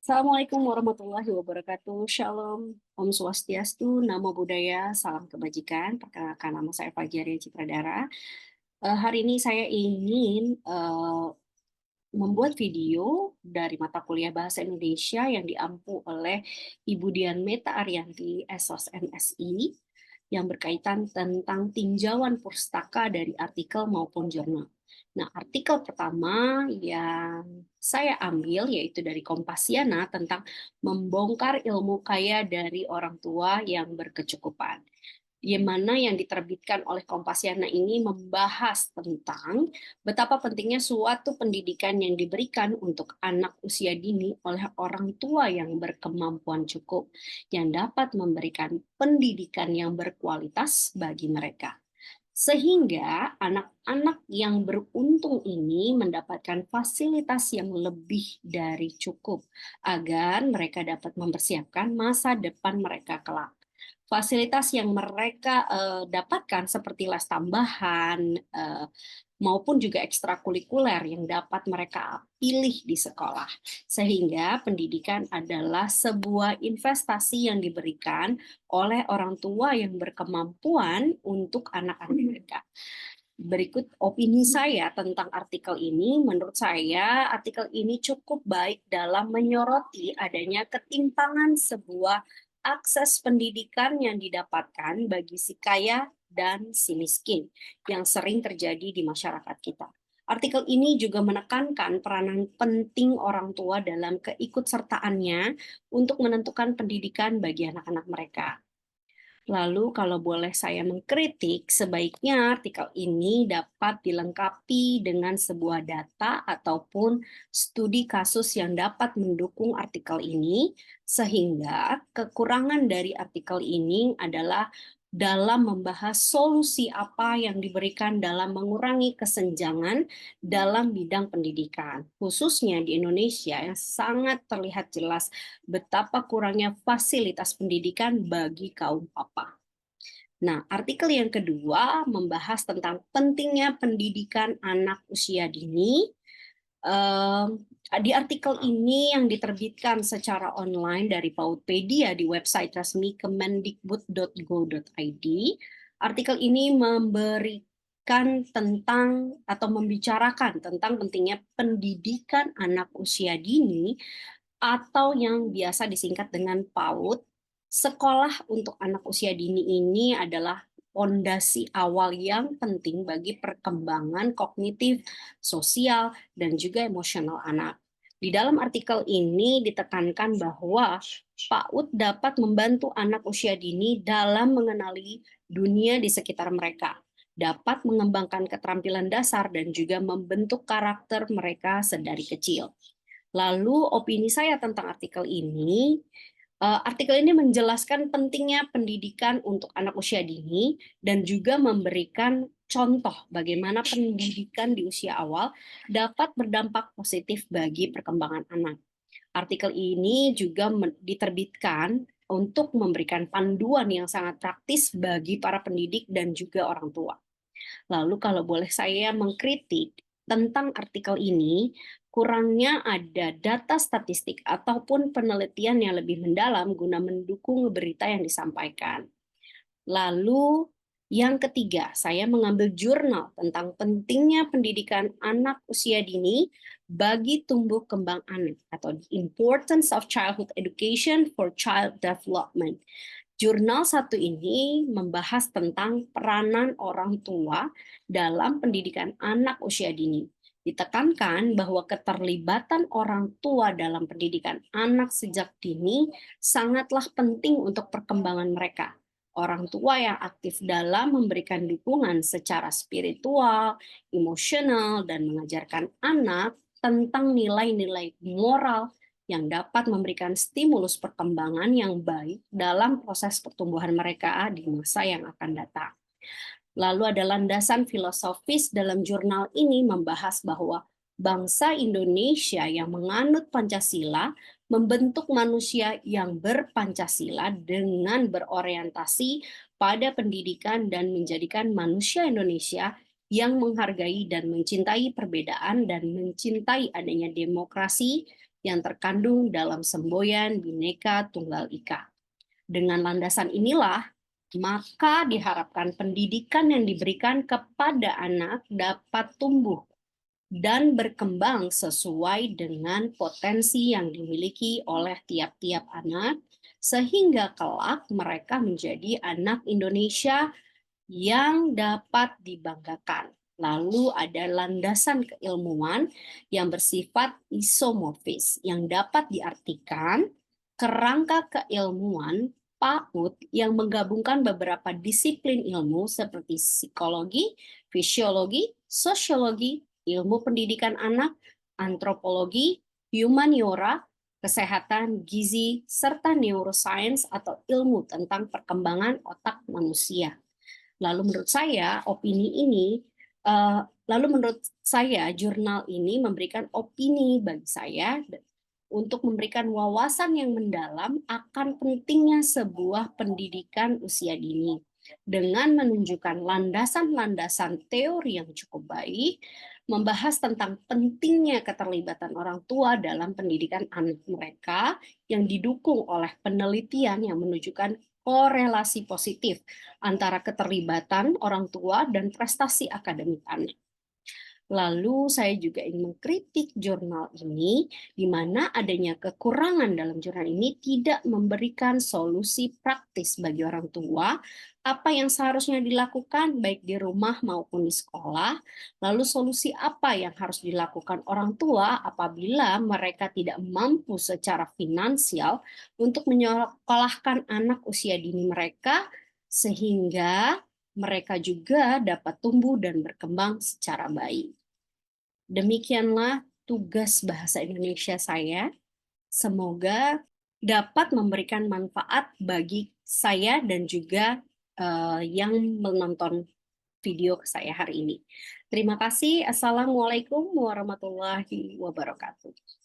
Assalamualaikum warahmatullahi wabarakatuh. Shalom, Om Swastiastu, Namo Buddhaya, salam kebajikan. Perkenalkan nama saya Fajaria Citradara. Hari ini saya ingin membuat video dari mata kuliah Bahasa Indonesia yang diampu oleh Ibu Dian Meta Arianti, SOS MSI, yang berkaitan tentang tinjauan pustaka dari artikel maupun jurnal. Nah, artikel pertama yang saya ambil yaitu dari Kompasiana tentang membongkar ilmu kaya dari orang tua yang berkecukupan. Yang mana yang diterbitkan oleh Kompasiana ini membahas tentang betapa pentingnya suatu pendidikan yang diberikan untuk anak usia dini oleh orang tua yang berkemampuan cukup, yang dapat memberikan pendidikan yang berkualitas bagi mereka. Sehingga anak-anak yang beruntung ini mendapatkan fasilitas yang lebih dari cukup agar mereka dapat mempersiapkan masa depan mereka kelak. Fasilitas yang mereka dapatkan seperti les tambahan maupun juga ekstrakurikuler yang dapat mereka pilih di sekolah. Sehingga pendidikan adalah sebuah investasi yang diberikan oleh orang tua yang berkemampuan untuk anak-anak mereka. Berikut opini saya tentang artikel ini. Menurut saya, artikel ini cukup baik dalam menyoroti adanya ketimpangan sebuah akses pendidikan yang didapatkan bagi si kaya dan si miskin yang sering terjadi di masyarakat kita. Artikel ini juga menekankan peranan penting orang tua dalam keikutsertaannya untuk menentukan pendidikan bagi anak-anak mereka. Lalu kalau boleh saya mengkritik, sebaiknya artikel ini dapat dilengkapi dengan sebuah data ataupun studi kasus yang dapat mendukung artikel ini, sehingga kekurangan dari artikel ini adalah dalam membahas solusi apa yang diberikan dalam mengurangi kesenjangan dalam bidang pendidikan, khususnya di Indonesia yang sangat terlihat jelas betapa kurangnya fasilitas pendidikan bagi kaum papa. Nah, artikel yang kedua membahas tentang pentingnya pendidikan anak usia dini. Di artikel ini yang diterbitkan secara online dari Pautpedia di website resmi kemendikbud.go.id, artikel ini memberikan tentang atau membicarakan tentang pentingnya pendidikan anak usia dini atau yang biasa disingkat dengan PAUD. Sekolah untuk anak usia dini ini adalah fondasi awal yang penting bagi perkembangan kognitif, sosial, dan juga emosional anak. Di dalam artikel ini ditekankan bahwa PAUD dapat membantu anak usia dini dalam mengenali dunia di sekitar mereka, dapat mengembangkan keterampilan dasar dan juga membentuk karakter mereka sedari kecil. Lalu opini saya tentang artikel ini menjelaskan pentingnya pendidikan untuk anak usia dini dan juga memberikan contoh bagaimana pendidikan di usia awal dapat berdampak positif bagi perkembangan anak. Artikel ini juga diterbitkan untuk memberikan panduan yang sangat praktis bagi para pendidik dan juga orang tua. Lalu kalau boleh saya mengkritik tentang artikel ini, kurangnya ada data statistik ataupun penelitian yang lebih mendalam guna mendukung berita yang disampaikan. Lalu yang ketiga, saya mengambil jurnal tentang pentingnya pendidikan anak usia dini bagi tumbuh kembang anak atau The Importance of Childhood Education for Child Development. Jurnal satu ini membahas tentang peranan orang tua dalam pendidikan anak usia dini. Ditekankan bahwa keterlibatan orang tua dalam pendidikan anak sejak dini sangatlah penting untuk perkembangan mereka. Orang tua yang aktif dalam memberikan dukungan secara spiritual, emosional, dan mengajarkan anak tentang nilai-nilai moral yang dapat memberikan stimulus perkembangan yang baik dalam proses pertumbuhan mereka di masa yang akan datang. Lalu ada landasan filosofis dalam jurnal ini membahas bahwa bangsa Indonesia yang menganut Pancasila membentuk manusia yang berpancasila dengan berorientasi pada pendidikan dan menjadikan manusia Indonesia yang menghargai dan mencintai perbedaan dan mencintai adanya demokrasi, yang terkandung dalam semboyan Bhinneka Tunggal Ika. Dengan landasan inilah, maka diharapkan pendidikan yang diberikan kepada anak dapat tumbuh dan berkembang sesuai dengan potensi yang dimiliki oleh tiap-tiap anak, sehingga kelak mereka menjadi anak Indonesia yang dapat dibanggakan. Lalu ada landasan keilmuan yang bersifat isomorfis, yang dapat diartikan kerangka keilmuan PAUD yang menggabungkan beberapa disiplin ilmu seperti psikologi, fisiologi, sosiologi, ilmu pendidikan anak, antropologi, humaniora, kesehatan gizi, serta neuroscience atau ilmu tentang perkembangan otak manusia. Lalu menurut saya jurnal ini memberikan opini bagi saya untuk memberikan wawasan yang mendalam akan pentingnya sebuah pendidikan usia dini dengan menunjukkan landasan-landasan teori yang cukup baik, membahas tentang pentingnya keterlibatan orang tua dalam pendidikan anak mereka yang didukung oleh penelitian yang menunjukkan korelasi positif antara keterlibatan orang tua dan prestasi akademik anak. Lalu saya juga ingin mengkritik jurnal ini, di mana adanya kekurangan dalam jurnal ini tidak memberikan solusi praktis bagi orang tua, apa yang seharusnya dilakukan baik di rumah maupun di sekolah, lalu solusi apa yang harus dilakukan orang tua apabila mereka tidak mampu secara finansial untuk menyekolahkan anak usia dini mereka, sehingga mereka juga dapat tumbuh dan berkembang secara baik. Demikianlah tugas bahasa Indonesia saya. Semoga dapat memberikan manfaat bagi saya dan juga yang menonton video saya hari ini. Terima kasih. Assalamualaikum warahmatullahi wabarakatuh.